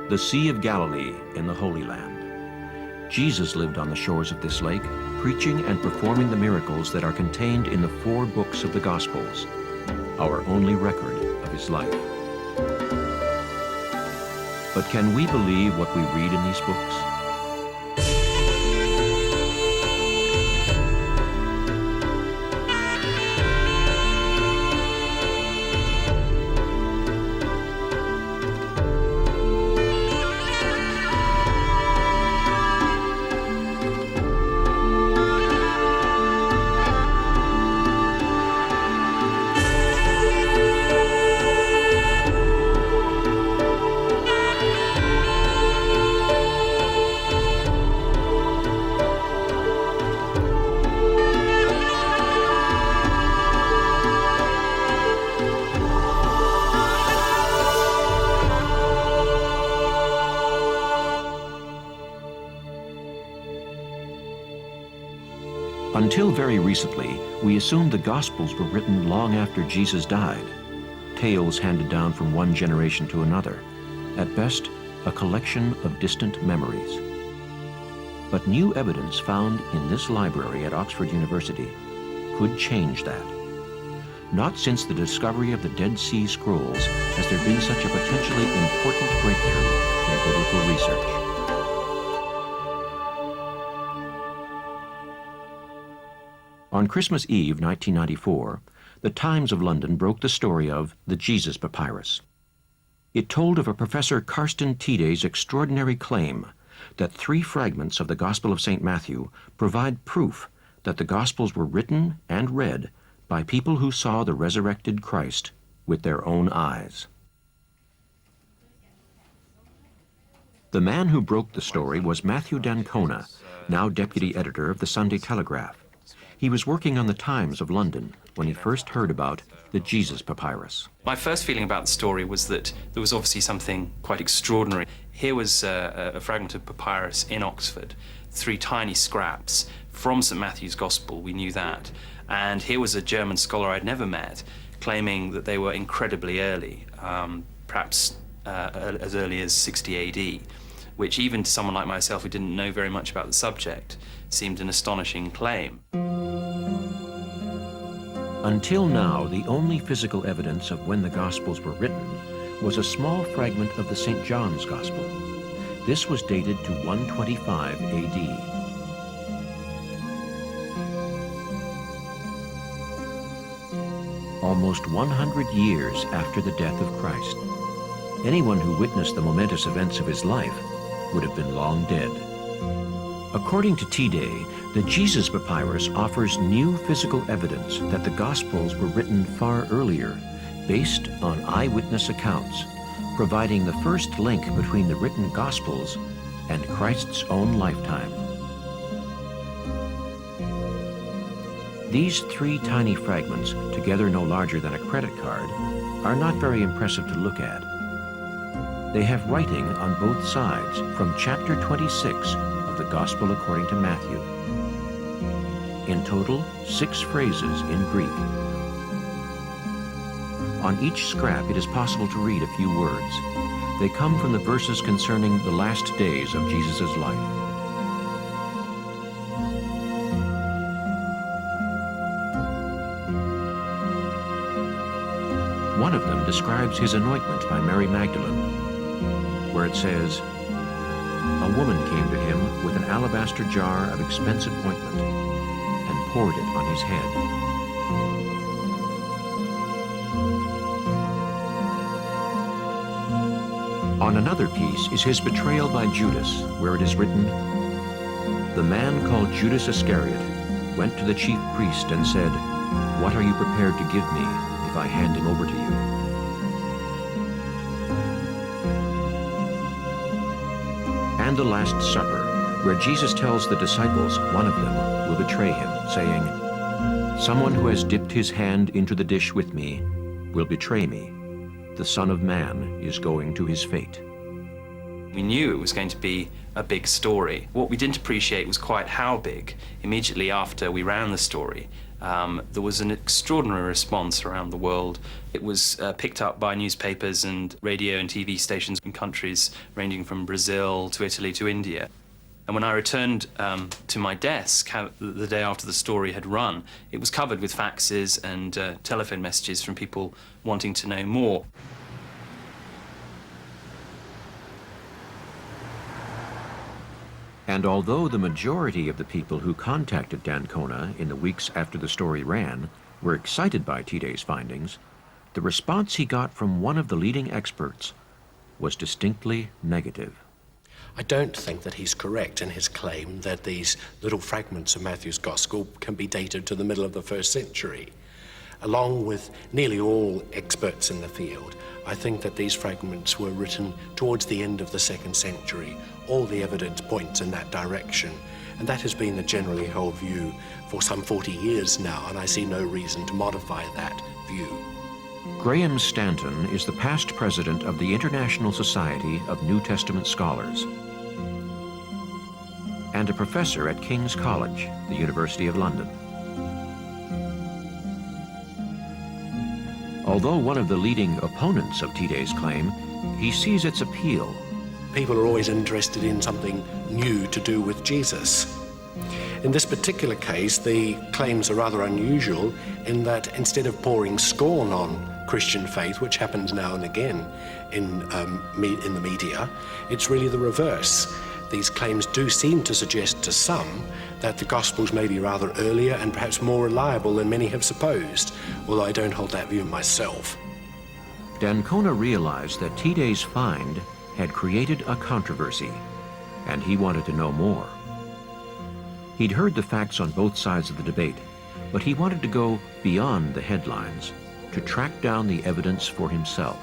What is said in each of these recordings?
the Sea of Galilee in the Holy Land. Jesus lived on the shores of this lake, preaching and performing the miracles that are contained in the 4 books of the Gospels, our only record of his life. But can we believe what we read in these books? Until very recently, we assumed the Gospels were written long after Jesus died, tales handed down from one generation to another, at best a collection of distant memories. But new evidence found in this library at Oxford University could change that. Not since the discovery of the Dead Sea Scrolls has there been such a potentially important breakthrough in biblical research. On Christmas Eve, 1994, the Times of London broke the story of the Jesus Papyrus. It told of a Professor Karsten Tiday's extraordinary claim that 3 fragments of the Gospel of St. Matthew provide proof that the Gospels were written and read by people who saw the resurrected Christ with their own eyes. The man who broke the story was Matthew d'Ancona, now deputy editor of the Sunday Telegraph. He was working on the Times of London when he first heard about the Jesus Papyrus. My first feeling about the story was that there was obviously something quite extraordinary. Here was a fragment of papyrus in Oxford, 3 tiny scraps from St. Matthew's Gospel, we knew that. And here was a German scholar I'd never met claiming that they were incredibly early, perhaps as early as 60 AD, which even to someone like myself who didn't know very much about the subject seemed an astonishing claim. Until now, the only physical evidence of when the Gospels were written was a small fragment of the St. John's Gospel. This was dated to 125 AD. Almost 100 years after the death of Christ. Anyone who witnessed the momentous events of his life would have been long dead. According to Tiday, the Jesus Papyrus offers new physical evidence that the Gospels were written far earlier, based on eyewitness accounts, providing the first link between the written Gospels and Christ's own lifetime. These 3 tiny fragments, together no larger than a credit card, are not very impressive to look at. They have writing on both sides from chapter 26 of the Gospel according to Matthew. In total, 6 phrases in Greek. On each scrap, it is possible to read a few words. They come from the verses concerning the last days of Jesus' life. One of them describes his anointment by Mary Magdalene, where it says, "A woman came to him with an alabaster jar of expensive ointment and poured it on his head." On another piece is his betrayal by Judas, where it is written, "The man called Judas Iscariot went to the chief priest and said, 'What are you prepared to give me if I hand him over to you?'" And the Last Supper, where Jesus tells the disciples one of them will betray him, saying, "Someone who has dipped his hand into the dish with me will betray me. The Son of Man is going to his fate." We knew it was going to be a big story. What we didn't appreciate was quite how big. Immediately after we ran the story, there was an extraordinary response around the world. It was picked up by newspapers and radio and TV stations in countries ranging from Brazil to Italy to India. And when I returned to my desk the day after the story had run, it was covered with faxes and telephone messages from people wanting to know more. And although the majority of the people who contacted d'Ancona in the weeks after the story ran were excited by Tidé's findings, the response he got from one of the leading experts was distinctly negative. I don't think that he's correct in his claim that these little fragments of Matthew's Gospel can be dated to the middle of the 1st century. Along with nearly all experts in the field, I think that these fragments were written towards the end of the 2nd century. All the evidence points in that direction, and that has been the generally held view for some 40 years now, and I see no reason to modify that view. Graham Stanton is the past president of the International Society of New Testament Scholars and a professor at King's College, the University of London. Although one of the leading opponents of Tidé's claim, he sees its appeal. People are always interested in something new to do with Jesus. In this particular case, the claims are rather unusual in that instead of pouring scorn on Christian faith, which happens now and again in the media, it's really the reverse. These claims do seem to suggest to some that the Gospels may be rather earlier and perhaps more reliable than many have supposed, although I don't hold that view myself. d'Ancona realized that Tidé's find had created a controversy, and he wanted to know more. He'd heard the facts on both sides of the debate, but he wanted to go beyond the headlines, to track down the evidence for himself.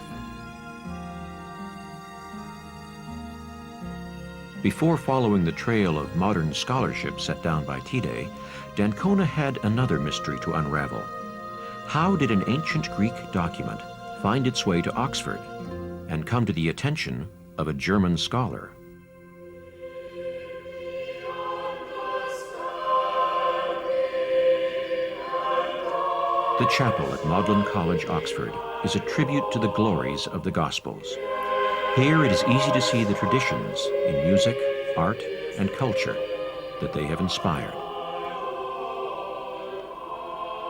Before following the trail of modern scholarship set down by Tidé, d'Ancona had another mystery to unravel. How did an ancient Greek document find its way to Oxford and come to the attention of a German scholar? The chapel at Magdalen College, Oxford, is a tribute to the glories of the Gospels. Here it is easy to see the traditions in music, art, and culture that they have inspired.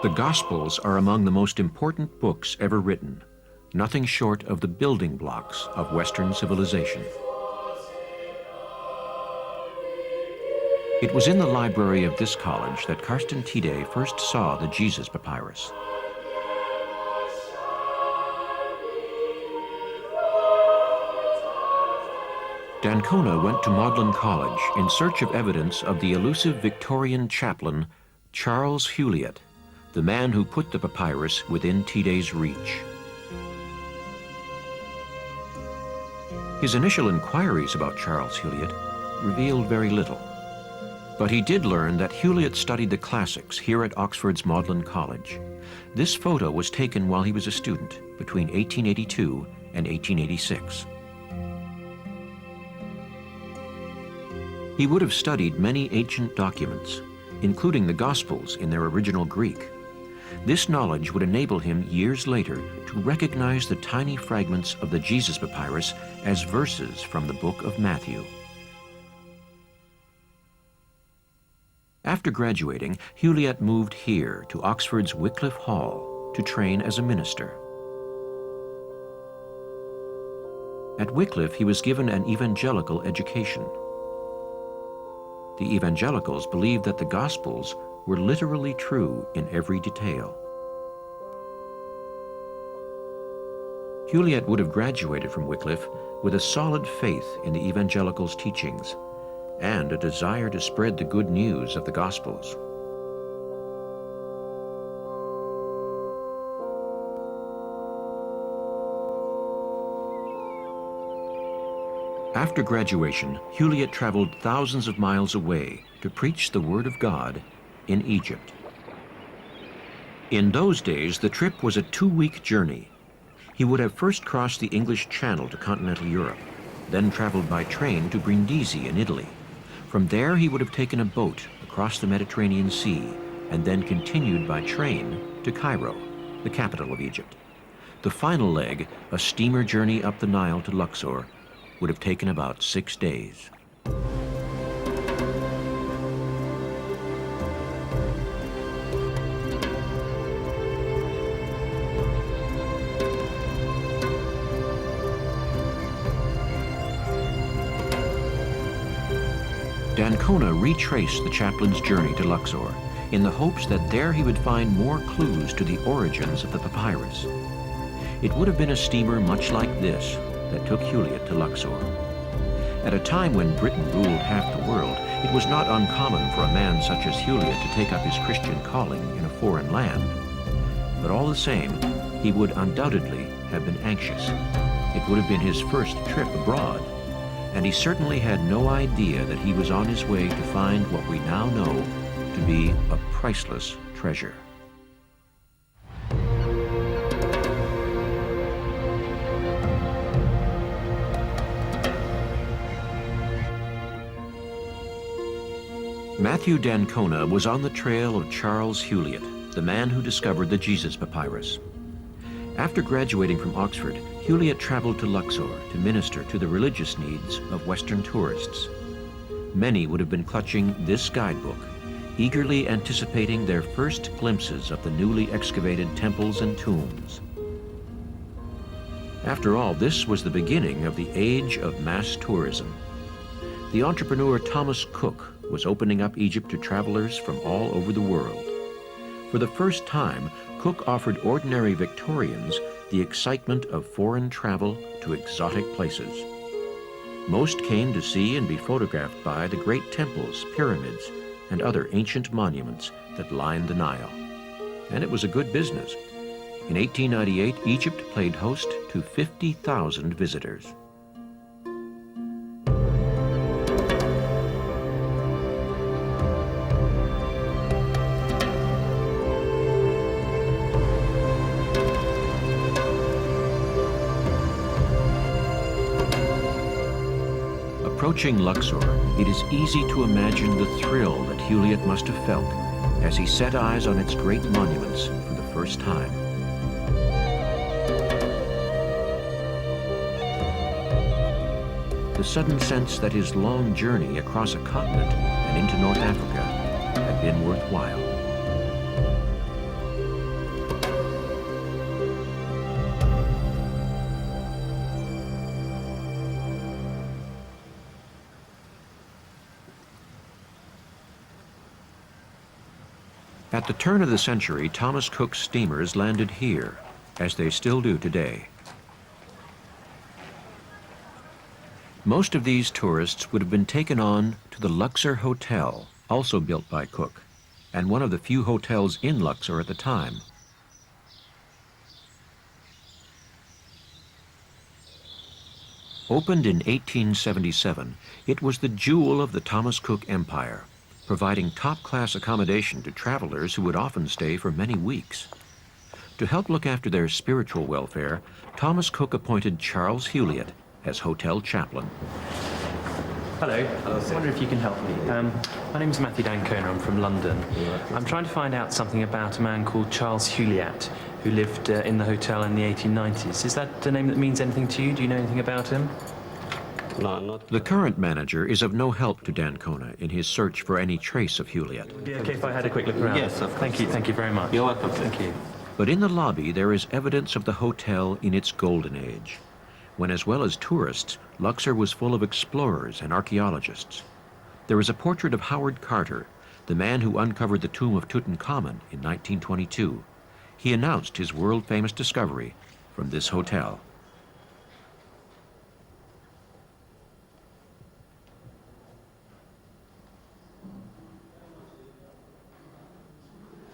The Gospels are among the most important books ever written, nothing short of the building blocks of Western civilization. It was in the library of this college that Carsten Tidé first saw the Jesus Papyrus. d'Ancona went to Magdalen College in search of evidence of the elusive Victorian chaplain Charles Heuliot, the man who put the papyrus within Tidé's reach. His initial inquiries about Charles Heuliot revealed very little, but he did learn that Heuliot studied the classics here at Oxford's Magdalen College. This photo was taken while he was a student between 1882 and 1886. He would have studied many ancient documents, including the Gospels in their original Greek. This knowledge would enable him years later to recognize the tiny fragments of the Jesus Papyrus as verses from the book of Matthew. After graduating, Heuliot moved here to Oxford's Wycliffe Hall to train as a minister. At Wycliffe, he was given an evangelical education. The evangelicals believed that the Gospels were literally true in every detail. Heuliot would have graduated from Wycliffe with a solid faith in the evangelicals' teachings and a desire to spread the good news of the Gospels. After graduation, Heuliot traveled thousands of miles away to preach the Word of God in Egypt. In those days, the trip was a 2-week journey. He would have first crossed the English Channel to continental Europe, then traveled by train to Brindisi in Italy. From there, he would have taken a boat across the Mediterranean Sea and then continued by train to Cairo, the capital of Egypt. The final leg, a steamer journey up the Nile to Luxor, would have taken about 6 days. d'Ancona retraced the chaplain's journey to Luxor in the hopes that there he would find more clues to the origins of the papyrus. It would have been a steamer much like this that took Huliat to Luxor. At a time when Britain ruled half the world, it was not uncommon for a man such as Huliat to take up his Christian calling in a foreign land. But all the same, he would undoubtedly have been anxious. It would have been his first trip abroad, and he certainly had no idea that he was on his way to find what we now know to be a priceless treasure. Matthew d'Ancona was on the trail of Charles Huliat, the man who discovered the Jesus Papyrus. After graduating from Oxford, Huliat traveled to Luxor to minister to the religious needs of Western tourists. Many would have been clutching this guidebook, eagerly anticipating their first glimpses of the newly excavated temples and tombs. After all, this was the beginning of the age of mass tourism. The entrepreneur Thomas Cook was opening up Egypt to travelers from all over the world. For the first time, Cook offered ordinary Victorians the excitement of foreign travel to exotic places. Most came to see and be photographed by the great temples, pyramids, and other ancient monuments that lined the Nile. And it was a good business. In 1898, Egypt played host to 50,000 visitors. Approaching Luxor, it is easy to imagine the thrill that Huliat must have felt as he set eyes on its great monuments for the first time. The sudden sense that his long journey across a continent and into North Africa had been worthwhile. At the turn of the century, Thomas Cook's steamers landed here, as they still do today. Most of these tourists would have been taken on to the Luxor Hotel, also built by Cook, and one of the few hotels in Luxor at the time. Opened in 1877, it was the jewel of the Thomas Cook Empire, providing top-class accommodation to travelers who would often stay for many weeks. To help look after their spiritual welfare, Thomas Cook appointed Charles Huliat as hotel chaplain. Hello. I wonder if you can help me. My name is Matthew d'Ancona. I'm from London. I'm trying to find out something about a man called Charles Huliat, who lived in the hotel in the 1890s. Is that a name that means anything to you? Do you know anything about him? No, not. The current manager is of no help to d'Ancona in his search for any trace of Huliat. Would it be okay if I had a quick look around? Yes, of course. Thank you very much. You're welcome. Thank you. But in the lobby, there is evidence of the hotel in its golden age, when as well as tourists, Luxor was full of explorers and archaeologists. There is a portrait of Howard Carter, the man who uncovered the tomb of Tutankhamun in 1922. He announced his world-famous discovery from this hotel.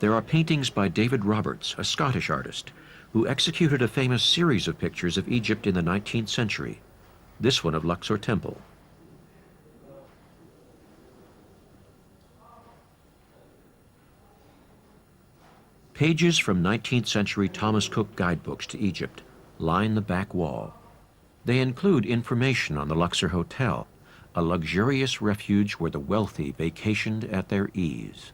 There are paintings by David Roberts, a Scottish artist, who executed a famous series of pictures of Egypt in the 19th century, this one of Luxor Temple. Pages from 19th century Thomas Cook guidebooks to Egypt line the back wall. They include information on the Luxor Hotel, a luxurious refuge where the wealthy vacationed at their ease.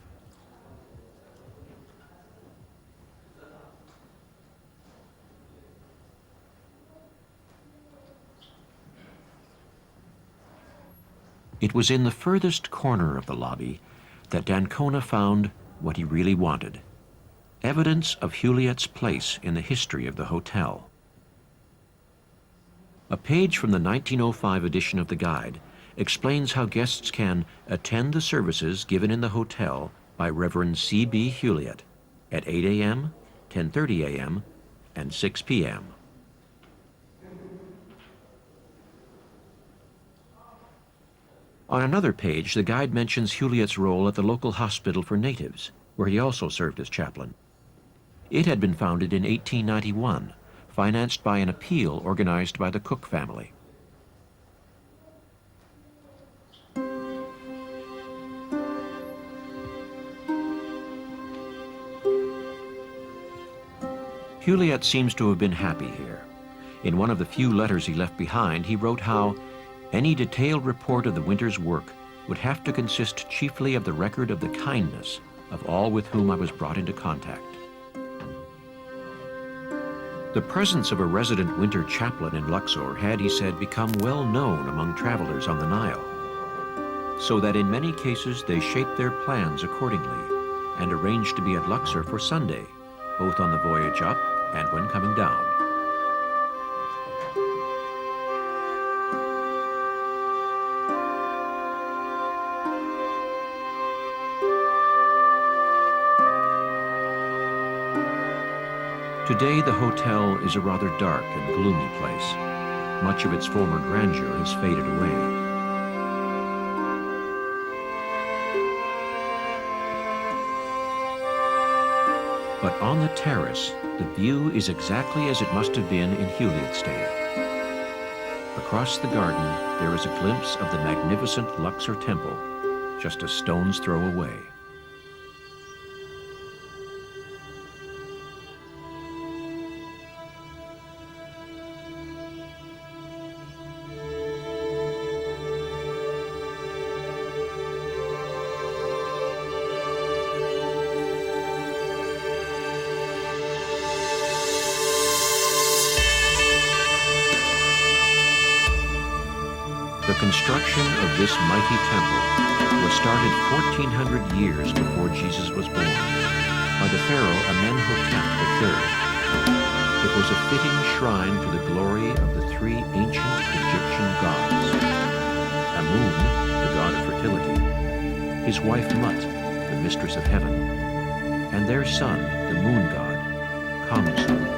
It was in the furthest corner of the lobby that d'Ancona found what he really wanted: evidence of Juliet's place in the history of the hotel. A page from the 1905 edition of the guide explains how guests can attend the services given in the hotel by Reverend C.B. Juliet at 8 a.m., 10:30 a.m., and 6 p.m. On another page, the guide mentions Juliet's role at the local hospital for natives, where he also served as chaplain. It had been founded in 1891, financed by an appeal organized by the Cook family. Juliet seems to have been happy here. In one of the few letters he left behind, he wrote how any detailed report of the winter's work would have to consist chiefly of the record of the kindness of all with whom I was brought into contact. The presence of a resident winter chaplain in Luxor had, he said, become well known among travelers on the Nile, so that in many cases they shaped their plans accordingly and arranged to be at Luxor for Sunday, both on the voyage up and when coming down. Today, the hotel is a rather dark and gloomy place. Much of its former grandeur has faded away. But on the terrace, the view is exactly as it must have been in Juliet's day. Across the garden, there is a glimpse of the magnificent Luxor Temple, just a stone's throw away. The construction of this mighty temple was started 1,400 years before Jesus was born by the pharaoh Amenhotep III. It was a fitting shrine to the glory of the three ancient Egyptian gods: Amun, the god of fertility, his wife Mut, the mistress of heaven, and their son, the moon god, Kamsu.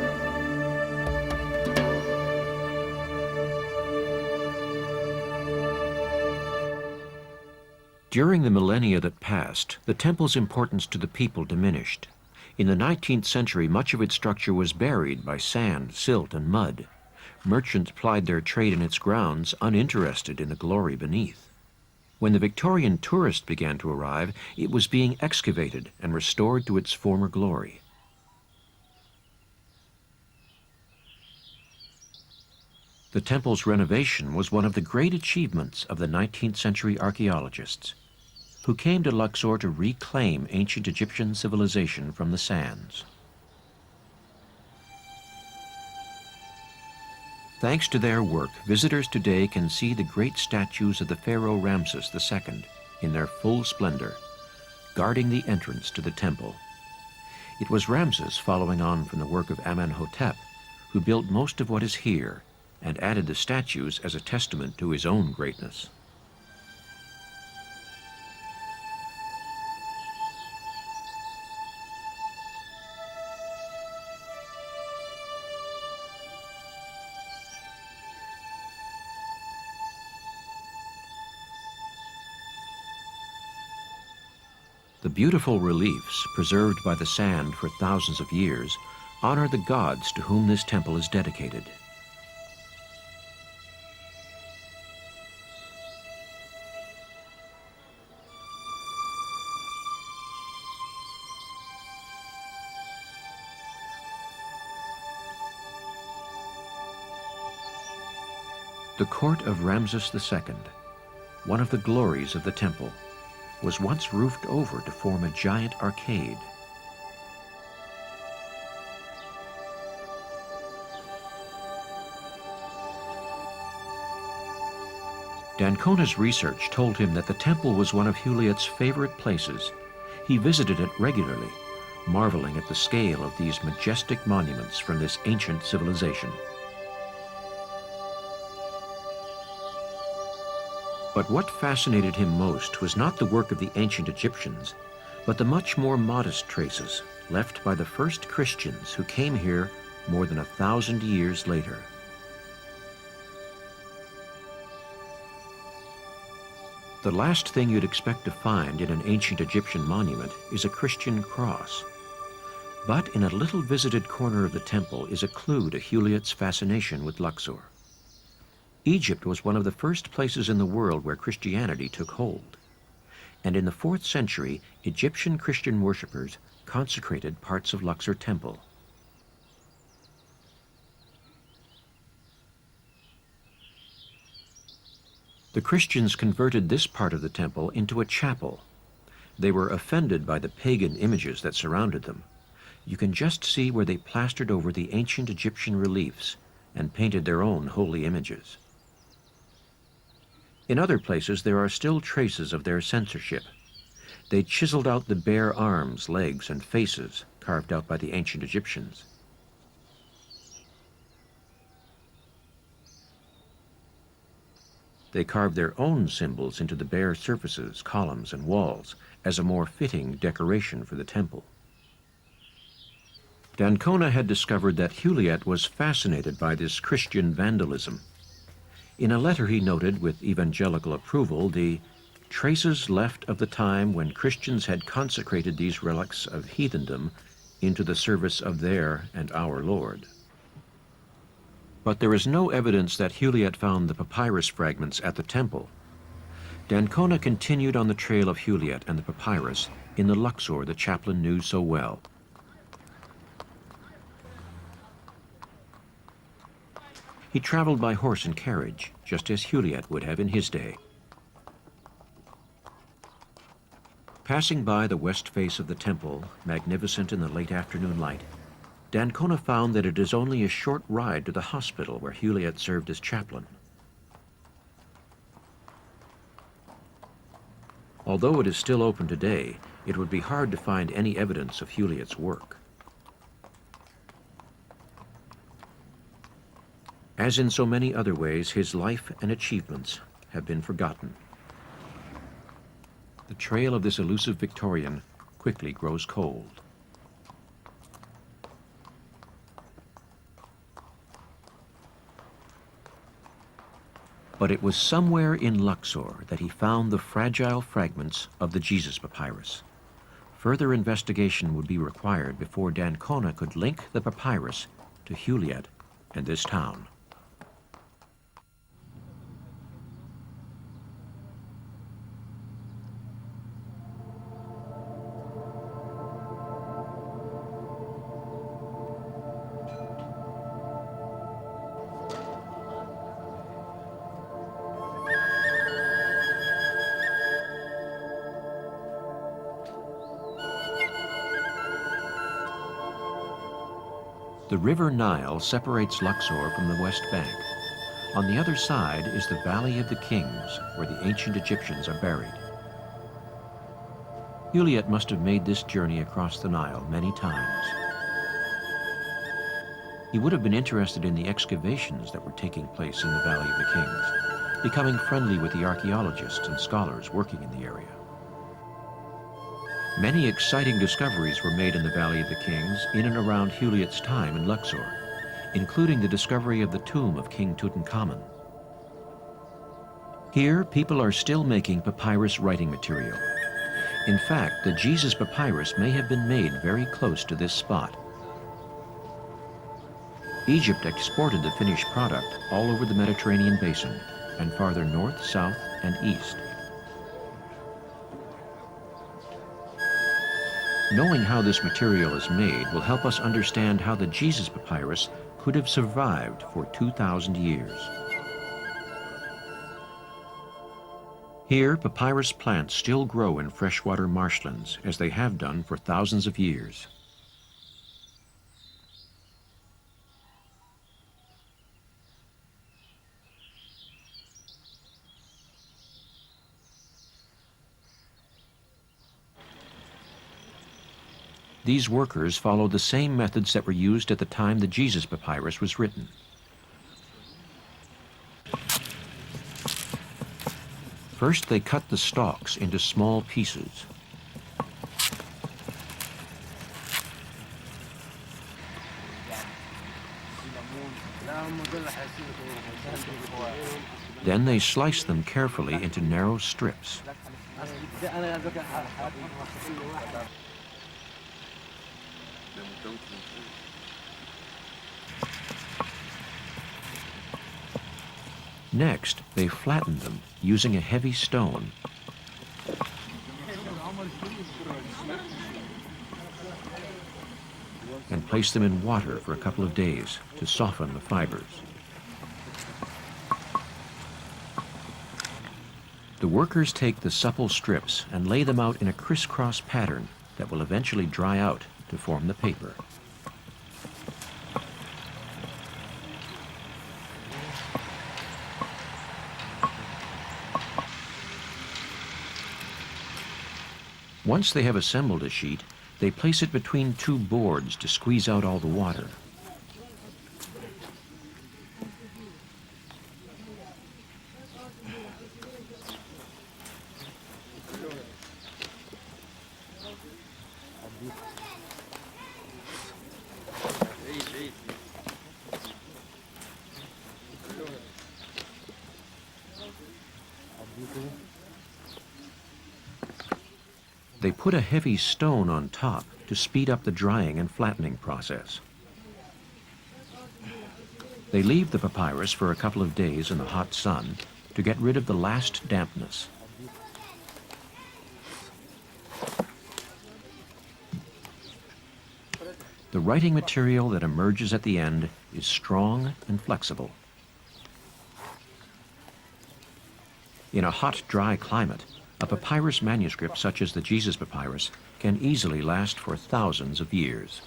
During the millennia that passed, the temple's importance to the people diminished. In the 19th century, much of its structure was buried by sand, silt, and mud. Merchants plied their trade in its grounds, uninterested in the glory beneath. When the Victorian tourist began to arrive, it was being excavated and restored to its former glory. The temple's renovation was one of the great achievements of the 19th century archaeologists, who came to Luxor to reclaim ancient Egyptian civilization from the sands. Thanks to their work, visitors today can see the great statues of the pharaoh Ramses II in their full splendor, guarding the entrance to the temple. It was Ramses, following on from the work of Amenhotep, who built most of what is here and added the statues as a testament to his own greatness. The beautiful reliefs, preserved by the sand for thousands of years, honor the gods to whom this temple is dedicated. The court of Ramses II, one of the glories of the temple, was once roofed over to form a giant arcade. Dancona's research told him that the temple was one of Huliet's favorite places. He visited it regularly, marveling at the scale of these majestic monuments from this ancient civilization. But what fascinated him most was not the work of the ancient Egyptians, but the much more modest traces left by the first Christians who came here more than 1,000 years later. The last thing you'd expect to find in an ancient Egyptian monument is a Christian cross. But in a little visited corner of the temple is a clue to Huliet's fascination with Luxor. Egypt was one of the first places in the world where Christianity took hold. And in the 4th century, Egyptian Christian worshippers consecrated parts of Luxor Temple. The Christians converted this part of the temple into a chapel. They were offended by the pagan images that surrounded them. You can just see where they plastered over the ancient Egyptian reliefs and painted their own holy images. In other places, there are still traces of their censorship. They chiseled out the bare arms, legs, and faces carved out by the ancient Egyptians. They carved their own symbols into the bare surfaces, columns, and walls as a more fitting decoration for the temple. Dancona had discovered that Huliet was fascinated by this Christian vandalism. In a letter he noted with evangelical approval the traces left of the time when Christians had consecrated these relics of heathendom into the service of their and our Lord. But there is no evidence that Huliet found the papyrus fragments at the temple. Dancona continued on the trail of Huliet and the papyrus in the Luxor the chaplain knew so well. He traveled by horse and carriage, just as Huliet would have in his day. Passing by the west face of the temple, magnificent in the late afternoon light, Dancona found that it is only a short ride to the hospital where Huliet served as chaplain. Although it is still open today, it would be hard to find any evidence of Huliet's work. As in so many other ways, his life and achievements have been forgotten. The trail of this elusive Victorian quickly grows cold. But it was somewhere in Luxor that he found the fragile fragments of the Jesus papyrus. Further investigation would be required before Dancona could link the papyrus to Huliet and this town. The River Nile separates Luxor from the West Bank. On the other side is the Valley of the Kings, where the ancient Egyptians are buried. Huliet must have made this journey across the Nile many times. He would have been interested in the excavations that were taking place in the Valley of the Kings, becoming friendly with the archaeologists and scholars working in the area. Many exciting discoveries were made in the Valley of the Kings in and around Huliet's time in Luxor, including the discovery of the tomb of King Tutankhamun. Here, people are still making papyrus writing material. In fact, the Jesus papyrus may have been made very close to this spot. Egypt exported the finished product all over the Mediterranean basin and farther north, south, and east. Knowing how this material is made will help us understand how the Jesus papyrus could have survived for 2,000 years. Here, papyrus plants still grow in freshwater marshlands, as they have done for thousands of years. These workers follow the same methods that were used at the time the Jesus papyrus was written. First, they cut the stalks into small pieces. Then they slice them carefully into narrow strips. Next, they flatten them using a heavy stone. And place them in water for a couple of days to soften the fibers. The workers take the supple strips and lay them out in a crisscross pattern that will eventually dry out to form the paper. Once they have assembled a sheet, they place it between two boards to squeeze out all the water. They put a heavy stone on top to speed up the drying and flattening process. They leave the papyrus for a couple of days in the hot sun to get rid of the last dampness. The writing material that emerges at the end is strong and flexible. In a hot, dry climate, a papyrus manuscript such as the Jesus papyrus can easily last for thousands of years.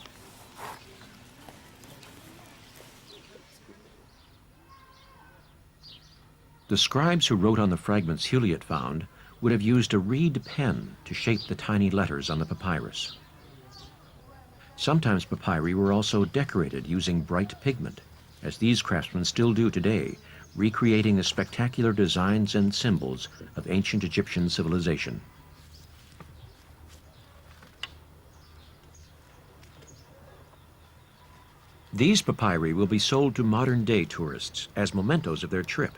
The scribes who wrote on the fragments Huilliet found would have used a reed pen to shape the tiny letters on the papyrus. Sometimes papyri were also decorated using bright pigment, as these craftsmen still do today, recreating the spectacular designs and symbols of ancient Egyptian civilization. These papyri will be sold to modern-day tourists as mementos of their trip,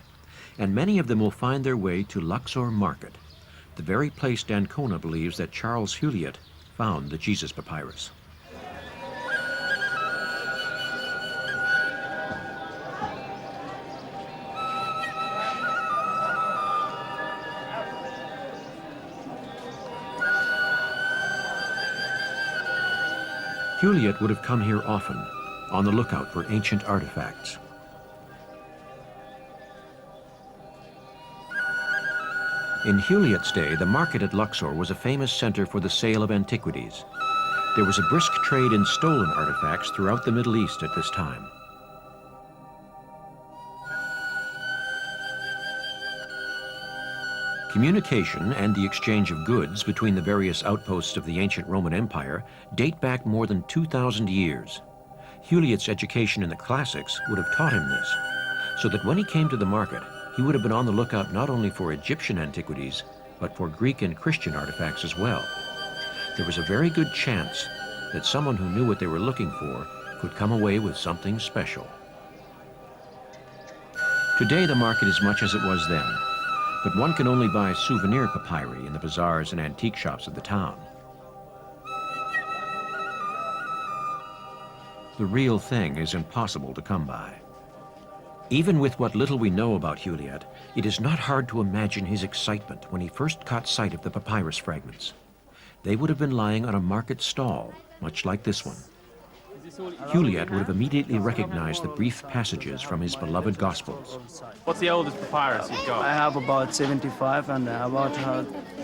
and many of them will find their way to Luxor Market, the very place d'Ancona believes that Charles Huilliet found the Jesus papyrus. Huilliet would have come here often, on the lookout for ancient artifacts. In Huilliet's day, the market at Luxor was a famous center for the sale of antiquities. There was a brisk trade in stolen artifacts throughout the Middle East at this time. Communication and the exchange of goods between the various outposts of the ancient Roman Empire date back more than 2,000 years. Huilliet's education in the classics would have taught him this, so that when he came to the market, he would have been on the lookout not only for Egyptian antiquities, but for Greek and Christian artifacts as well. There was a very good chance that someone who knew what they were looking for could come away with something special. Today the market is much as it was then, but one can only buy souvenir papyri in the bazaars and antique shops of the town. The real thing is impossible to come by. Even with what little we know about Huilliet, it is not hard to imagine his excitement when he first caught sight of the papyrus fragments. They would have been lying on a market stall, much like this one. Juliet would have immediately recognized the brief passages from his beloved Gospels. What's the oldest papyrus you've I got? have about 75 and about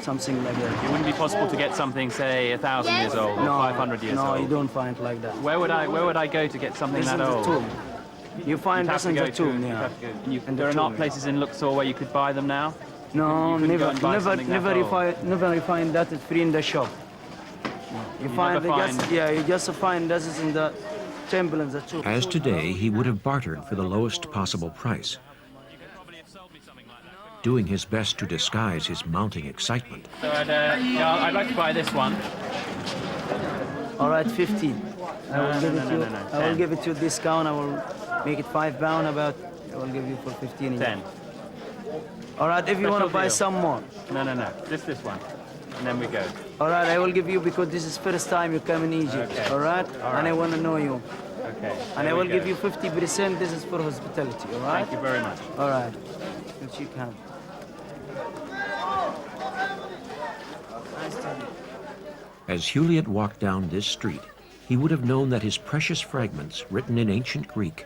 something like that. It wouldn't be possible to get something, say, 1,000 years old or 500 years no, old. you don't find like that. Where would I go to get something This is that the old? tomb. You find You'd have this to in go the to- tomb, you'd yeah. have to go- and In the there are not tomb, places in Luxor where you could buy them now? No, You couldn't go never, and buy never, something that never, you old? find, never you find that it's free in the shop. You find, never just, find- yeah, you just find this is in the temple in the tomb. As today, he would have bartered for the lowest possible price, doing his best to disguise his mounting excitement. So I'd like to buy this one. All right, 15. I will give it to you. I will 10. give it to you discount. I will make it £5 about. I will give you for 15. 10. All right, if you want to Special buy deal. some more. No. Just this one. And then we go. All right, I will give you because this is first time you come in Egypt. Okay. All right? And I want to know you. Okay. And there I we will go. give you 50%. This is for hospitality. All right? Thank you very much. All right. Let's shake hands. Nice to meet you. As Juliet walked down this street, he would have known that his precious fragments, written in ancient Greek,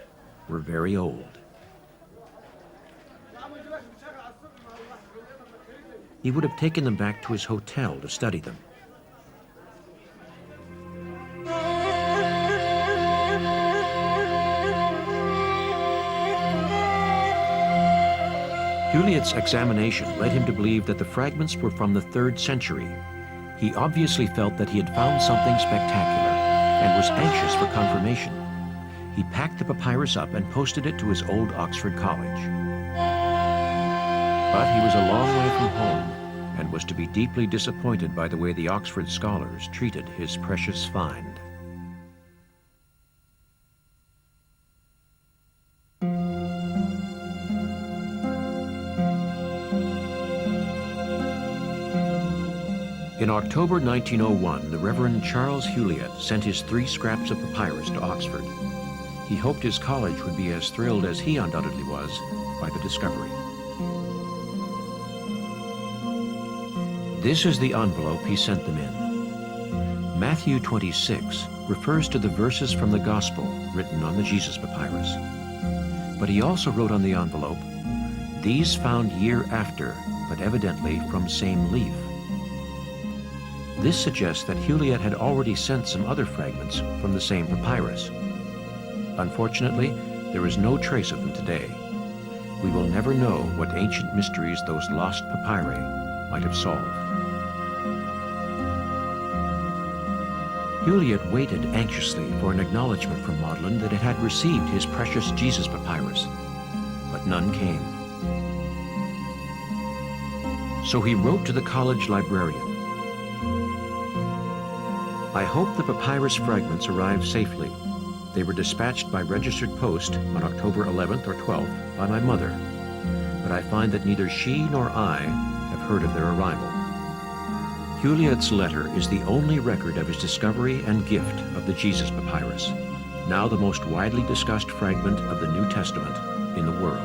were very old. He would have taken them back to his hotel to study them. Juliet's examination led him to believe that the fragments were from the 3rd century. He obviously felt that he had found something spectacular and was anxious for confirmation. He packed the papyrus up and posted it to his old Oxford college. But he was a long way from home and was to be deeply disappointed by the way the Oxford scholars treated his precious find. In October 1901, the Reverend Charles Juliet sent his 3 scraps of papyrus to Oxford. He hoped his college would be as thrilled as he undoubtedly was by the discovery. This is the envelope he sent them in. Matthew 26 refers to the verses from the Gospel written on the Jesus papyrus. But he also wrote on the envelope, "These found year after, but evidently from same leaf." This suggests that Juliet had already sent some other fragments from the same papyrus. Unfortunately, there is no trace of them today. We will never know what ancient mysteries those lost papyri might have solved. Juliet waited anxiously for an acknowledgement from Magdalen that it had received his precious Jesus papyrus, but none came. So he wrote to the college librarian, "I hope the papyrus fragments arrived safely. They were dispatched by registered post on October 11th or 12th by my mother, but I find that neither she nor I have heard of their arrival." Juliet's letter is the only record of his discovery and gift of the Jesus papyrus, now the most widely discussed fragment of the New Testament in the world.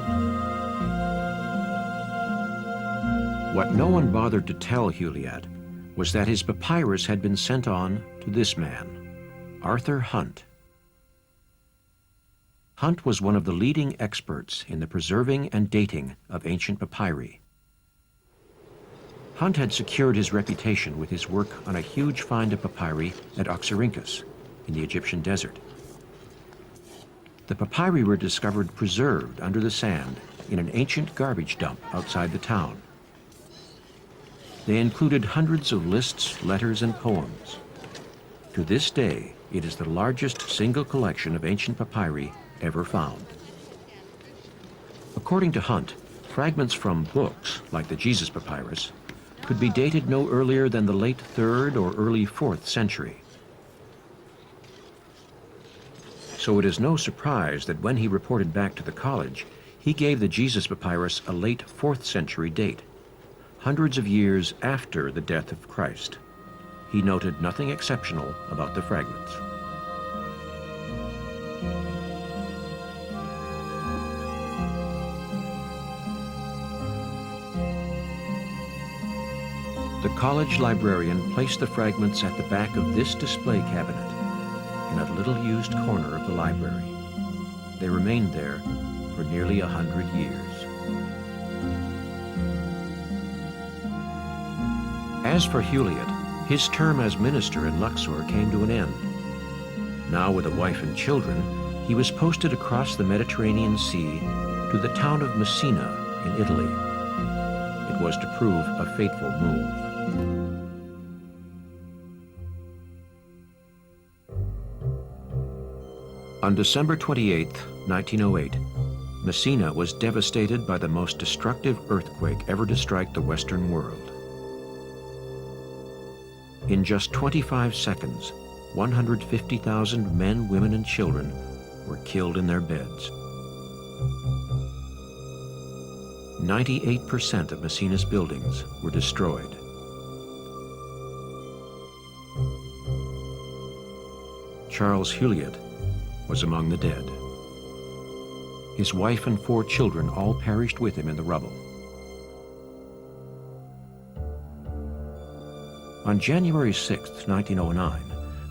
What no one bothered to tell Juliet was that his papyrus had been sent on to this man, Arthur Hunt. Hunt was one of the leading experts in the preserving and dating of ancient papyri. Hunt had secured his reputation with his work on a huge find of papyri at Oxyrhynchus in the Egyptian desert. The papyri were discovered preserved under the sand in an ancient garbage dump outside the town. They included hundreds of lists, letters, and poems. To this day, it is the largest single collection of ancient papyri ever found. According to Hunt, fragments from books, like the Jesus papyrus, could be dated no earlier than the late 3rd or early 4th century. So it is no surprise that when he reported back to the college, he gave the Jesus papyrus a late 4th century date, hundreds of years after the death of Christ. He noted nothing exceptional about the fragments. The college librarian placed the fragments at the back of this display cabinet. in a little-used corner of the library. They remained there for nearly 100 years. As for Huliot, his term as minister in Luxor came to an end. Now with a wife and children, he was posted across the Mediterranean Sea to the town of Messina in Italy. It was to prove a fateful move. On December 28, 1908, Messina was devastated by the most destructive earthquake ever to strike the Western world. In just 25 seconds, 150,000 men, women, and children were killed in their beds. 98% of Messina's buildings were destroyed. Charles Huliot was among the dead. His wife and 4 children all perished with him in the rubble. On January 6, 1909,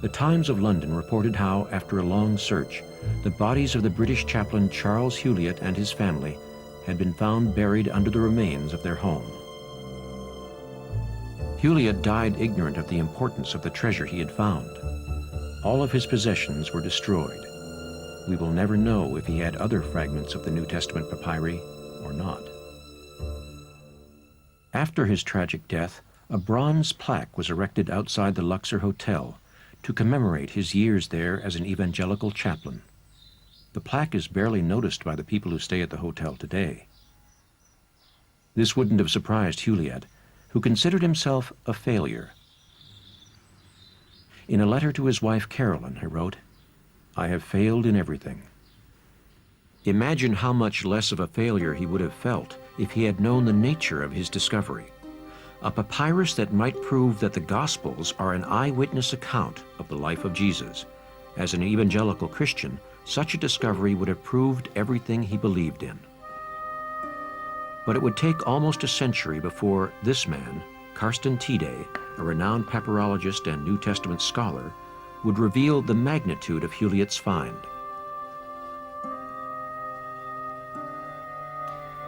the Times of London reported how, after a long search, the bodies of the British chaplain Charles Huliot and his family had been found buried under the remains of their home. Huliot died ignorant of the importance of the treasure he had found. All of his possessions were destroyed. We will never know if he had other fragments of the New Testament papyri or not. After his tragic death, a bronze plaque was erected outside the Luxor Hotel to commemorate his years there as an evangelical chaplain. The plaque is barely noticed by the people who stay at the hotel today. This wouldn't have surprised Huliot, who considered himself a failure. In a letter to his wife Carolyn, he wrote, "I have failed in everything." Imagine how much less of a failure he would have felt if he had known the nature of his discovery. A papyrus that might prove that the Gospels are an eyewitness account of the life of Jesus. As an evangelical Christian, such a discovery would have proved everything he believed in. But it would take almost a century before this man, Karsten Tidé, a renowned papyrologist and New Testament scholar, would reveal the magnitude of Huliot's find.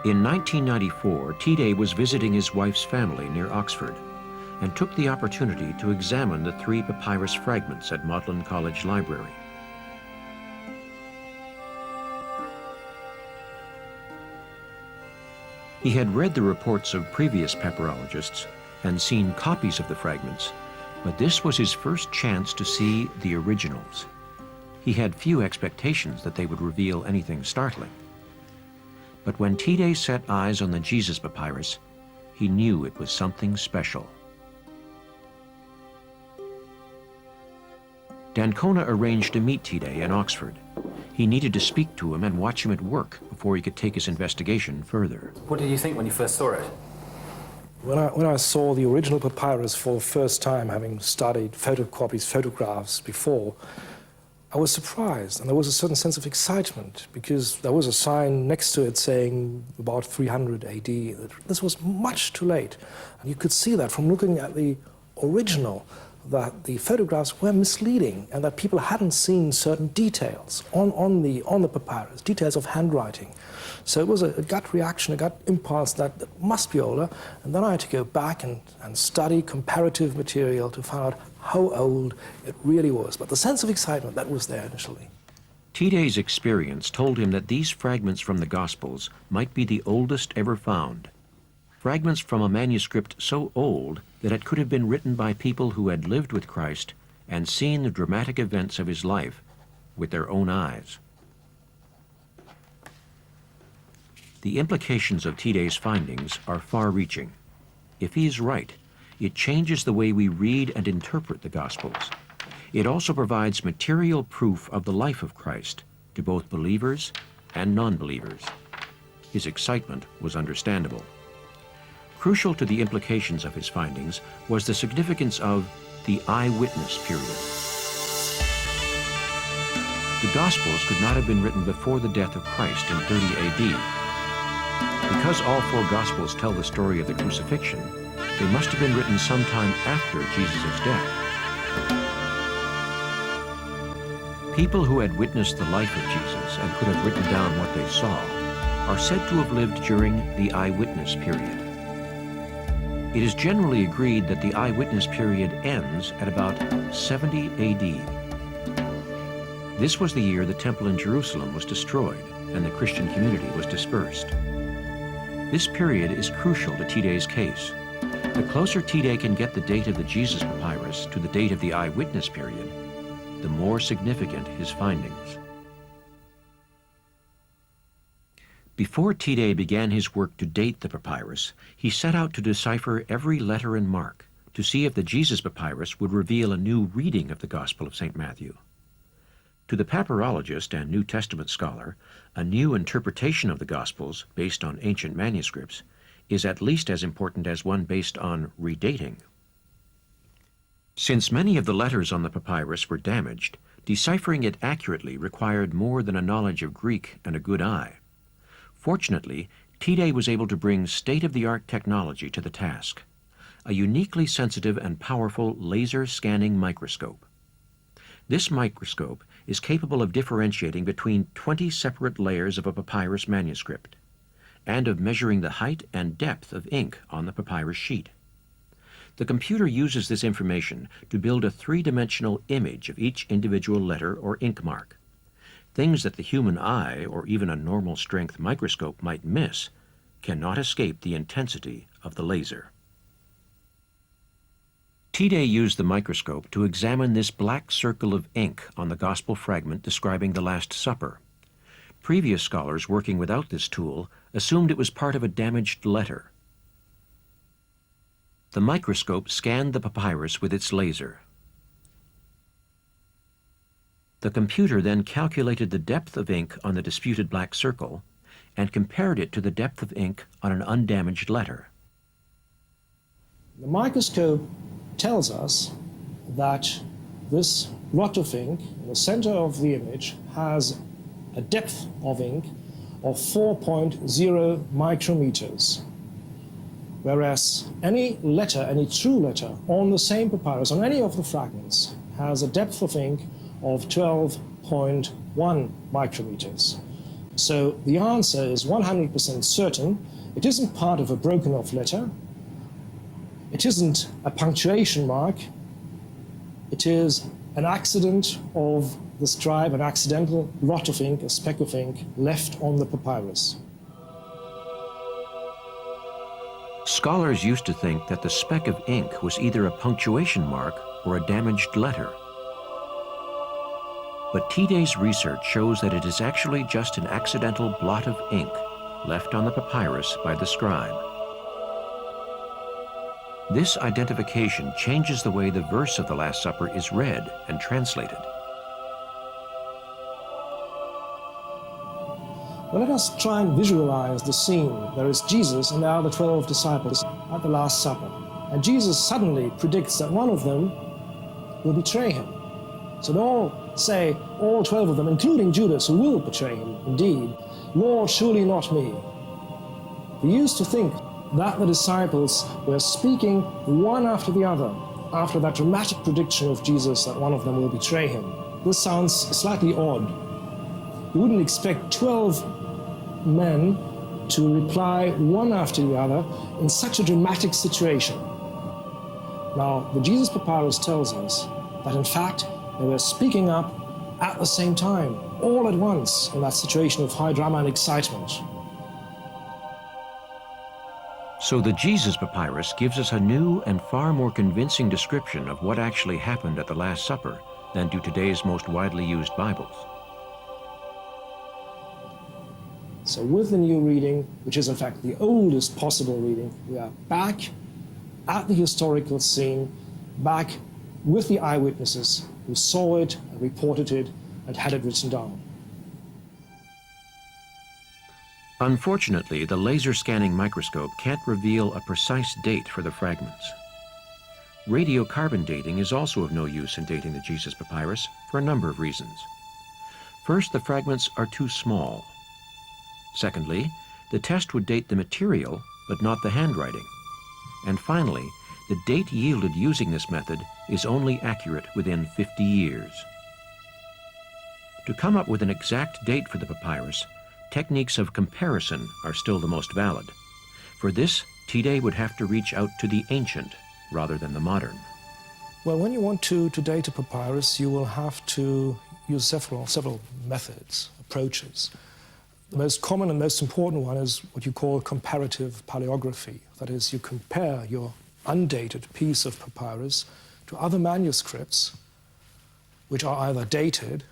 In 1994, Tidé was visiting his wife's family near Oxford and took the opportunity to examine the 3 papyrus fragments at Magdalen College Library. He had read the reports of previous papyrologists and seen copies of the fragments, but this was his first chance to see the originals. He had few expectations that they would reveal anything startling. But when Tidé set eyes on the Jesus papyrus, he knew it was something special. d'Ancona arranged to meet Tidé in Oxford. He needed to speak to him and watch him at work before he could take his investigation further. What did you think when you first saw it? When I saw the original papyrus for the first time, having studied photographs before, I was surprised, and there was a certain sense of excitement because there was a sign next to it saying about 300 AD. This was much too late. And you could see that from looking at the original, that the photographs were misleading and that people hadn't seen certain details on the papyrus, details of handwriting. So it was a gut reaction, a gut impulse that must be older. And then I had to go back and study comparative material to find out how old it really was. But the sense of excitement, that was there initially. Tidé's experience told him that these fragments from the Gospels might be the oldest ever found. Fragments from a manuscript so old that it could have been written by people who had lived with Christ and seen the dramatic events of his life with their own eyes. The implications of Tidé's findings are far-reaching. If he is right, it changes the way we read and interpret the Gospels. It also provides material proof of the life of Christ to both believers and non-believers. His excitement was understandable. Crucial to the implications of his findings was the significance of the eyewitness period. The Gospels could not have been written before the death of Christ in 30 AD. Because all 4 Gospels tell the story of the crucifixion, they must have been written sometime after Jesus' death. People who had witnessed the life of Jesus and could have written down what they saw are said to have lived during the eyewitness period. It is generally agreed that the eyewitness period ends at about 70 AD. This was the year the temple in Jerusalem was destroyed and the Christian community was dispersed. This period is crucial to Tidé's case. The closer Tidé can get the date of the Jesus papyrus to the date of the eyewitness period, the more significant his findings. Before Tidé began his work to date the papyrus, he set out to decipher every letter and mark to see if the Jesus papyrus would reveal a new reading of the Gospel of St. Matthew. To the papyrologist and New Testament scholar, a new interpretation of the Gospels based on ancient manuscripts is at least as important as one based on redating. Since many of the letters on the papyrus were damaged, deciphering it accurately required more than a knowledge of Greek and a good eye. Fortunately, Tidé was able to bring state-of-the-art technology to the task, a uniquely sensitive and powerful laser scanning microscope. This microscope is capable of differentiating between 20 separate layers of a papyrus manuscript and of measuring the height and depth of ink on the papyrus sheet. The computer uses this information to build a three-dimensional image of each individual letter or ink mark. Things that the human eye or even a normal-strength microscope might miss cannot escape the intensity of the laser. Tidé used the microscope to examine this black circle of ink on the Gospel fragment describing the Last Supper. Previous scholars working without this tool assumed it was part of a damaged letter. The microscope scanned the papyrus with its laser. The computer then calculated the depth of ink on the disputed black circle and compared it to the depth of ink on an undamaged letter. The microscope tells us that this rot of ink in the center of the image has a depth of ink of 4.0 micrometers, whereas any letter, any true letter on the same papyrus, on any of the fragments, has a depth of ink of 12.1 micrometers. So the answer is 100% certain. It isn't part of a broken off letter. It isn't a punctuation mark. It is an accident of the scribe, an accidental rot of ink, a speck of ink left on the papyrus. Scholars used to think that the speck of ink was either a punctuation mark or a damaged letter. But Tidé's research shows that it is actually just an accidental blot of ink left on the papyrus by the scribe. This identification changes the way the verse of the Last Supper is read and translated. Well, let us try and visualize the scene. There is Jesus and now the 12 disciples at the Last Supper. And Jesus suddenly predicts that one of them will betray him. So they all say, all 12 of them, including Judas, who will betray him, indeed, Lord, surely not me. We used to think that the disciples were speaking one after the other after that dramatic prediction of Jesus that one of them will betray him. This sounds slightly odd. You wouldn't expect 12 men to reply one after the other in such a dramatic situation. Now, the Jesus Papyrus tells us that in fact they were speaking up at the same time, all at once, in that situation of high drama and excitement. So the Jesus Papyrus gives us a new and far more convincing description of what actually happened at the Last Supper than do today's most widely used Bibles. So with the new reading, which is in fact the oldest possible reading, we are back at the historical scene, back with the eyewitnesses who saw it and reported it and had it written down. Unfortunately, the laser scanning microscope can't reveal a precise date for the fragments. Radiocarbon dating is also of no use in dating the Jesus Papyrus for a number of reasons. First, the fragments are too small. Secondly, the test would date the material, but not the handwriting. And finally, the date yielded using this method is only accurate within 50 years. To come up with an exact date for the papyrus, techniques of comparison are still the most valid. For this, Tide would have to reach out to the ancient rather than the modern. Well, when you want to date a papyrus, you will have to use several methods, approaches. The most common and most important one is what you call comparative paleography. That is, you compare your undated piece of papyrus to other manuscripts which are either dated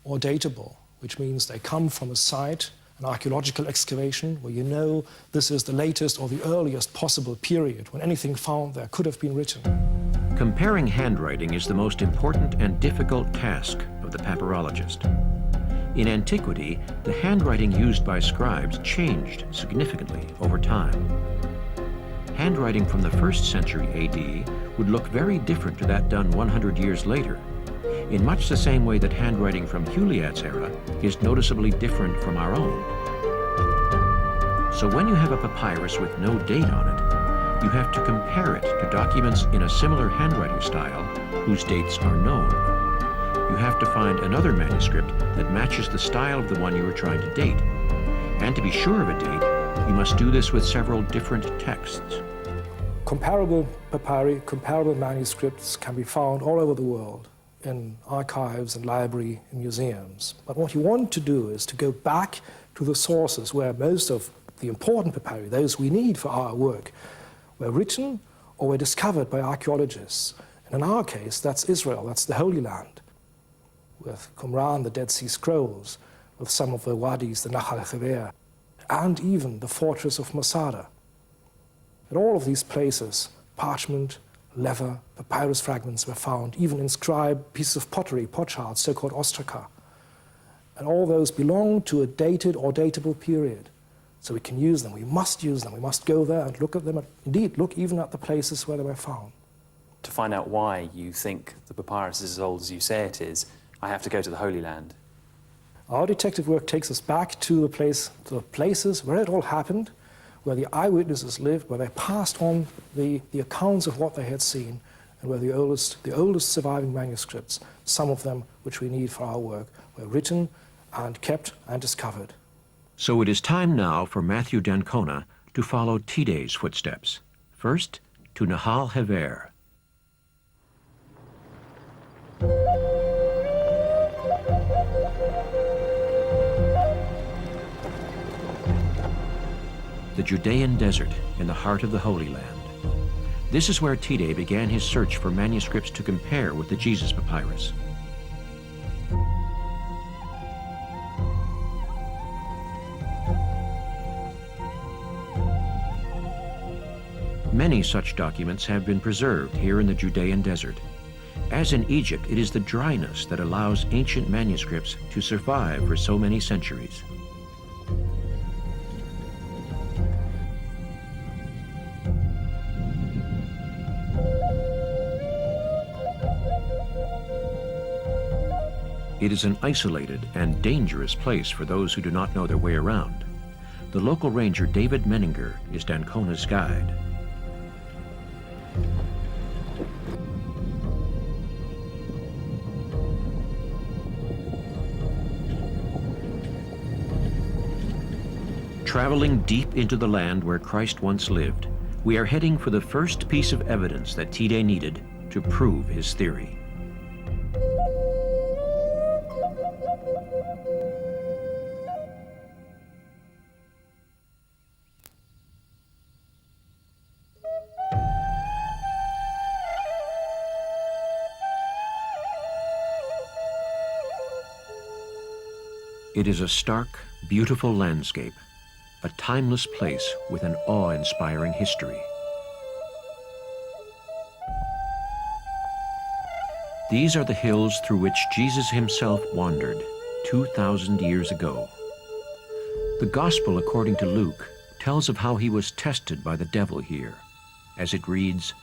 or datable, which means they come from a site, an archaeological excavation, where you know this is the latest or the earliest possible period when anything found there could have been written. Comparing handwriting is the most important and difficult task of the papyrologist. In antiquity, the handwriting used by scribes changed significantly over time. Handwriting from the 1st century AD would look very different to that done 100 years later, in much the same way that handwriting from Huliat's era is noticeably different from our own. So when you have a papyrus with no date on it, you have to compare it to documents in a similar handwriting style whose dates are known. You have to find another manuscript that matches the style of the one you are trying to date. And to be sure of a date, you must do this with several different texts. Comparable papyri, comparable manuscripts can be found all over the world, in archives and library and museums. But what you want to do is to go back to the sources where most of the important papyri, those we need for our work, were written or were discovered by archaeologists. And in our case, that's Israel, that's the Holy Land, with Qumran, the Dead Sea Scrolls, with some of the wadis, the Nahal Hever, and even the fortress of Masada. At all of these places, parchment, leather, papyrus fragments were found, even inscribed pieces of pottery, potsherds, so-called ostraca. And all those belong to a dated or datable period. So we can use them, we must use them, we must go there and look at them, and indeed look even at the places where they were found. To find out why you think the papyrus is as old as you say it is, I have to go to the Holy Land. Our detective work takes us back to the places where it all happened, where the eyewitnesses lived, where they passed on the accounts of what they had seen, and where the oldest surviving manuscripts, some of them which we need for our work, were written and kept and discovered. So it is time now for Matthew d'Ancona to follow Tide's footsteps. First, to Nahal Hever. The Judean desert in the heart of the Holy Land. This is where Tide began his search for manuscripts to compare with the Jesus papyrus. Many such documents have been preserved here in the Judean desert. As in Egypt, it is the dryness that allows ancient manuscripts to survive for so many centuries. It is an isolated and dangerous place for those who do not know their way around. The local ranger David Menninger is d'Ancona's guide. Traveling deep into the land where Christ once lived, we are heading for the first piece of evidence that Tide needed to prove his theory. It is a stark, beautiful landscape, a timeless place with an awe-inspiring history. These are the hills through which Jesus himself wandered 2,000 years ago. The Gospel, according to Luke, tells of how he was tested by the devil here, as it reads,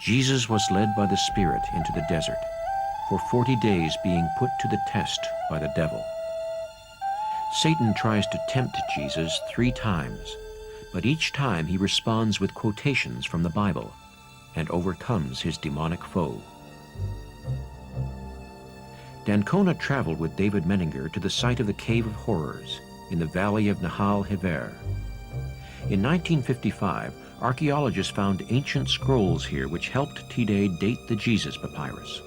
Jesus was led by the Spirit into the desert, for 40 days being put to the test by the devil. Satan tries to tempt Jesus 3 times, but each time he responds with quotations from the Bible and overcomes his demonic foe. D'Ancona traveled with David Menninger to the site of the Cave of Horrors in the valley of Nahal Hever. In 1955, archaeologists found ancient scrolls here which helped Tidé date the Jesus Papyrus.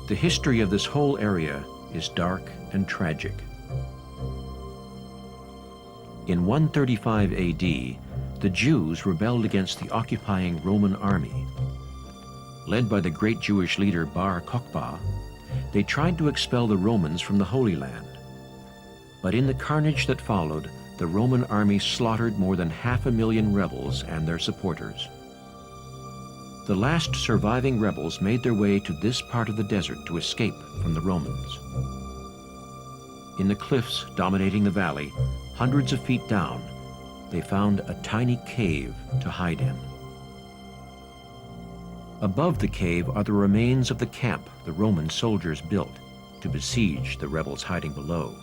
The history of this whole area is dark and tragic. In 135 AD, the Jews rebelled against the occupying Roman army. Led by the great Jewish leader Bar Kokhba, they tried to expel the Romans from the Holy Land. But in the carnage that followed, the Roman army slaughtered more than 500,000 rebels and their supporters. The last surviving rebels made their way to this part of the desert to escape from the Romans. In the cliffs dominating the valley, hundreds of feet down, they found a tiny cave to hide in. Above the cave are the remains of the camp the Roman soldiers built to besiege the rebels hiding below.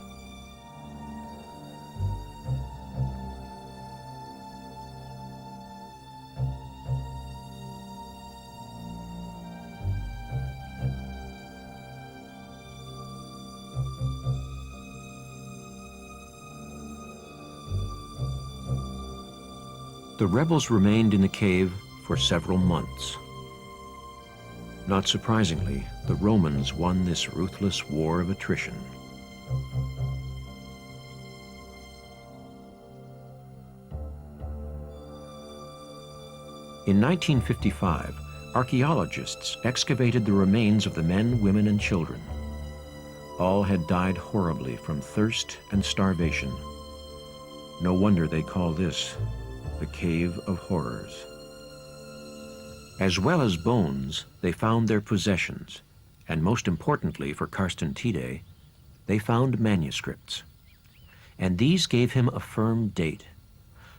The rebels remained in the cave for several months. Not surprisingly, the Romans won this ruthless war of attrition. In 1955, archaeologists excavated the remains of the men, women, and children. All had died horribly from thirst and starvation. No wonder they call this the Cave of Horrors. As well as bones, they found their possessions, and most importantly for Karsten Tidé, they found manuscripts. And these gave him a firm date.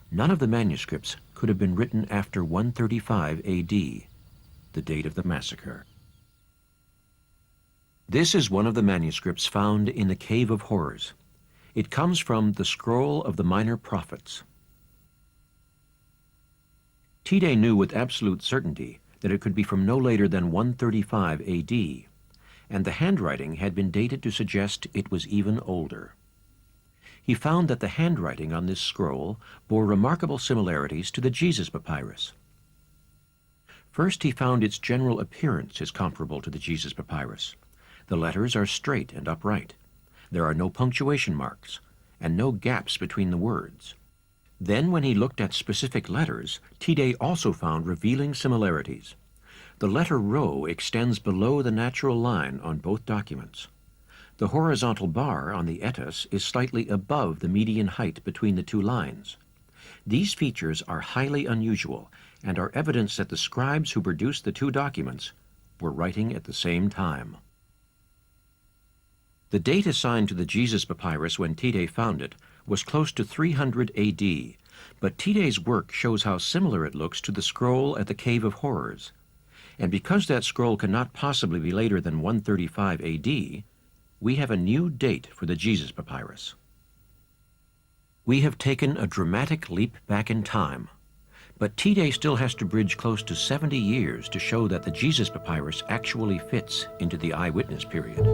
None of the manuscripts could have been written after 135 AD, the date of the massacre. This is one of the manuscripts found in the Cave of Horrors. It comes from the Scroll of the Minor Prophets. Tidé knew with absolute certainty that it could be from no later than 135 AD, and the handwriting had been dated to suggest it was even older. He found that the handwriting on this scroll bore remarkable similarities to the Jesus Papyrus. First, he found its general appearance is comparable to the Jesus Papyrus. The letters are straight and upright. There are no punctuation marks, and no gaps between the words. Then, when he looked at specific letters, Tidé also found revealing similarities. The letter rho extends below the natural line on both documents. The horizontal bar on the etas is slightly above the median height between the two lines. These features are highly unusual and are evidence that the scribes who produced the two documents were writing at the same time. The date assigned to the Jesus Papyrus when Tidé found it was close to 300 AD, but Tidé's work shows how similar it looks to the scroll at the Cave of Horrors. And because that scroll cannot possibly be later than 135 AD, we have a new date for the Jesus Papyrus. We have taken a dramatic leap back in time, but Tidé still has to bridge close to 70 years to show that the Jesus Papyrus actually fits into the eyewitness period.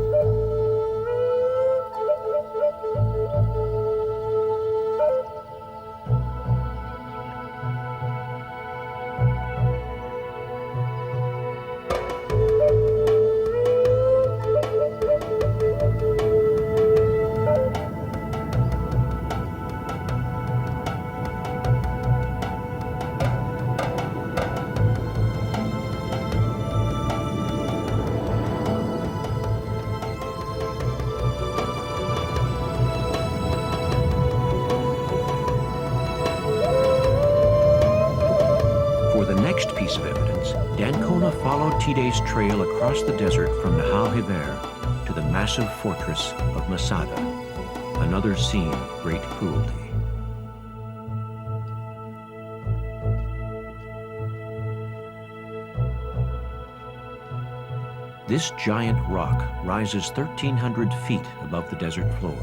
D'Ancona followed Tidé's trail across the desert from Nahal Hever to the massive fortress of Masada, another scene of great cruelty. This giant rock rises 1,300 feet above the desert floor.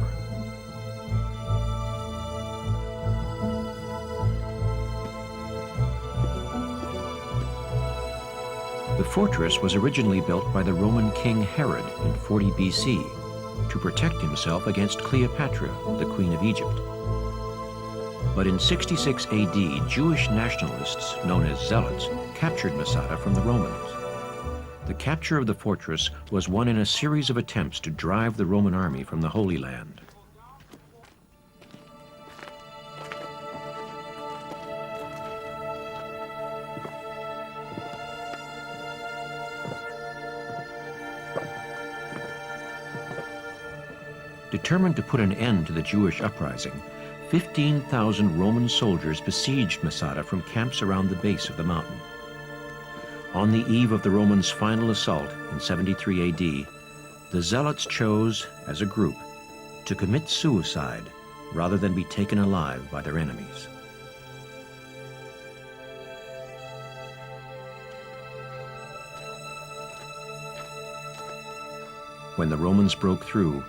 The fortress was originally built by the Roman king Herod in 40 BC to protect himself against Cleopatra, the Queen of Egypt. But in 66 AD, Jewish nationalists, known as Zealots, captured Masada from the Romans. The capture of the fortress was one in a series of attempts to drive the Roman army from the Holy Land. Determined to put an end to the Jewish uprising, 15,000 Roman soldiers besieged Masada from camps around the base of the mountain. On the eve of the Romans' final assault in 73 AD, the Zealots chose, as a group, to commit suicide rather than be taken alive by their enemies. When the Romans broke through,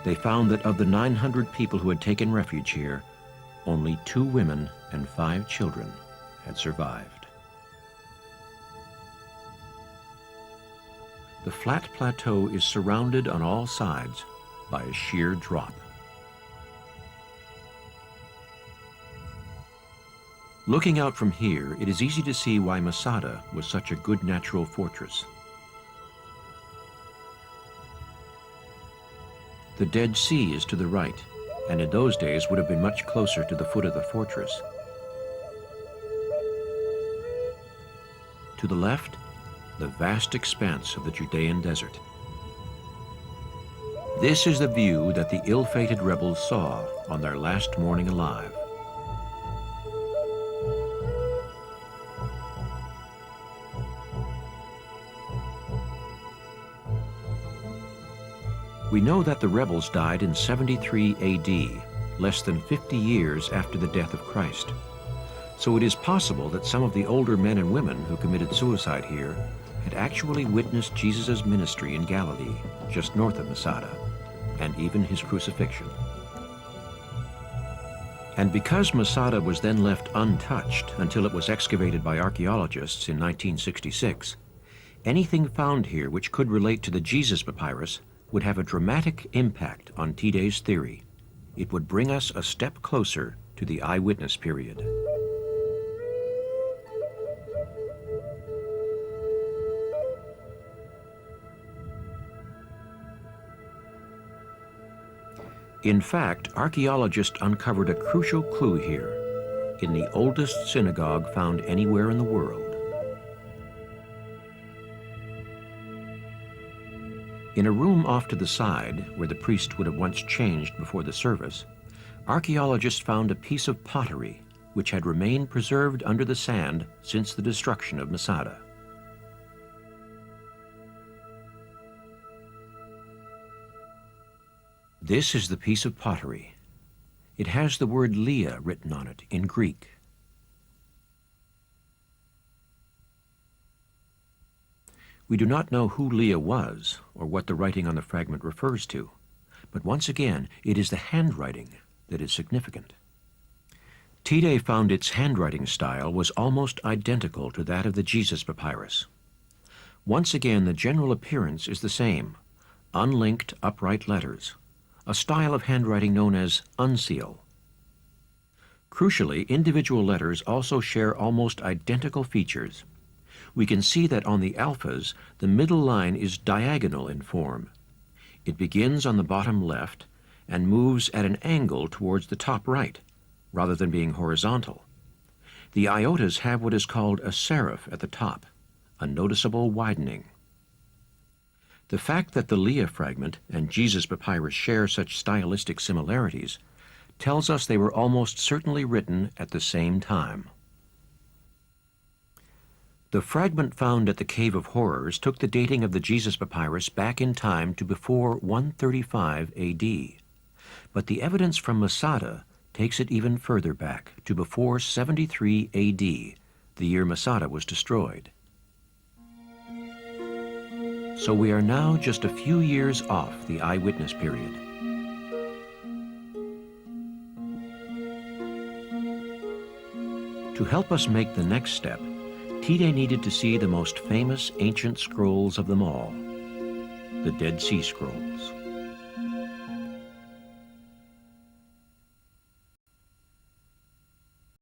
they found that of the 900 people who had taken refuge here, only 2 women and 5 children had survived. The flat plateau is surrounded on all sides by a sheer drop. Looking out from here, it is easy to see why Masada was such a good natural fortress. The Dead Sea is to the right, and in those days would have been much closer to the foot of the fortress. To the left, the vast expanse of the Judean desert. This is the view that the ill-fated rebels saw on their last morning alive. We know that the rebels died in 73 AD, less than 50 years after the death of Christ. So it is possible that some of the older men and women who committed suicide here had actually witnessed Jesus' ministry in Galilee, just north of Masada, and even his crucifixion. And because Masada was then left untouched until it was excavated by archaeologists in 1966, anything found here which could relate to the Jesus papyrus would have a dramatic impact on Tidé's theory. It would bring us a step closer to the eyewitness period. In fact, archaeologists uncovered a crucial clue here in the oldest synagogue found anywhere in the world. In a room off to the side, where the priest would have once changed before the service, archaeologists found a piece of pottery which had remained preserved under the sand since the destruction of Masada. This is the piece of pottery. It has the word Leah written on it in Greek. We do not know who Leah was or what the writing on the fragment refers to, but once again, it is the handwriting that is significant. Tidé found its handwriting style was almost identical to that of the Jesus papyrus. Once again, the general appearance is the same, unlinked upright letters, a style of handwriting known as unseal. Crucially, individual letters also share almost identical features. We can see that on the alphas, the middle line is diagonal in form. It begins on the bottom left and moves at an angle towards the top right, rather than being horizontal. The iotas have what is called a serif at the top, a noticeable widening. The fact that the Leah fragment and Jesus papyrus share such stylistic similarities tells us they were almost certainly written at the same time. The fragment found at the Cave of Horrors took the dating of the Jesus papyrus back in time to before 135 AD. But the evidence from Masada takes it even further back to before 73 AD, the year Masada was destroyed. So we are now just a few years off the eyewitness period. To help us make the next step, Tide needed to see the most famous ancient scrolls of them all, the Dead Sea Scrolls.